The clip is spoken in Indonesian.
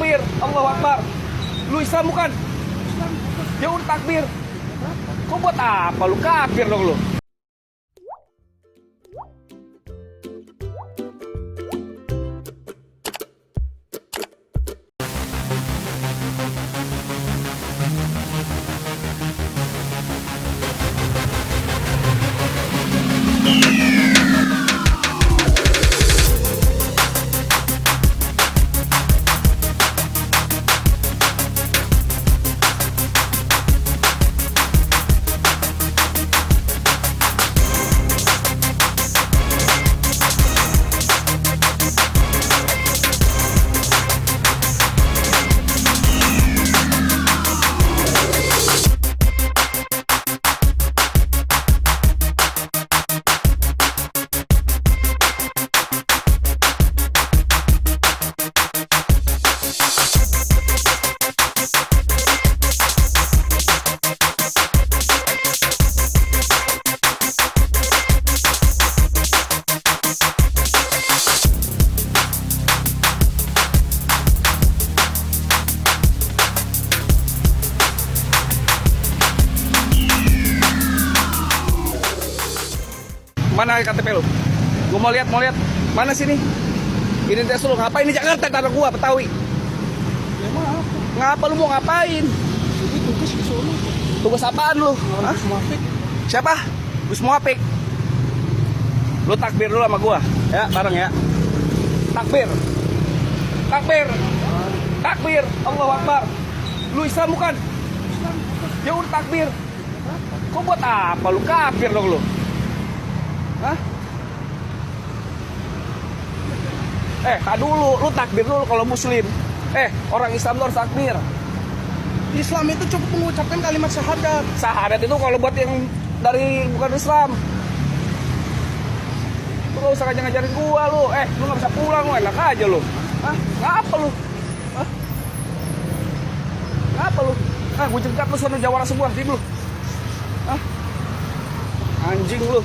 takbir, Allahu Akbar. Lu Islam bukan? Ya udah takbir. Kok buat apa lu kafir dong lu? Mana KTP lu? Gua mau lihat. Mana sini? Identitas lu ngapain di Jakarta tanah gua Betawi? Ya maaf. Ngapa lu mau ngapain? Ini tugas di sono. Tugas apaan lu? Hah? Gus Muafik. Siapa? Gus Muafik. Lu takbir dulu sama gua. Ya, bareng ya. Takbir. Takbir. Takbir. Allahu Akbar. Lu Islam bukan? Ya udah takbir. Kok buat apa lu kafir dong lu? Hah? Tak dulu, lu takbir dulu kalau muslim. Orang Islam tuh harus takbir. Islam itu cukup mengucapkan kalimat syahadat. Syahadat itu kalau buat yang dari bukan Islam. Lu gak usah ngajarin gua lu. Lu gak bisa pulang lu, enak aja lu. Hah? Ngapa lu? Hah? Ngapa lu? Gua jengkat lu sono Jawara semua, tim lu. Hah? Anjing lu.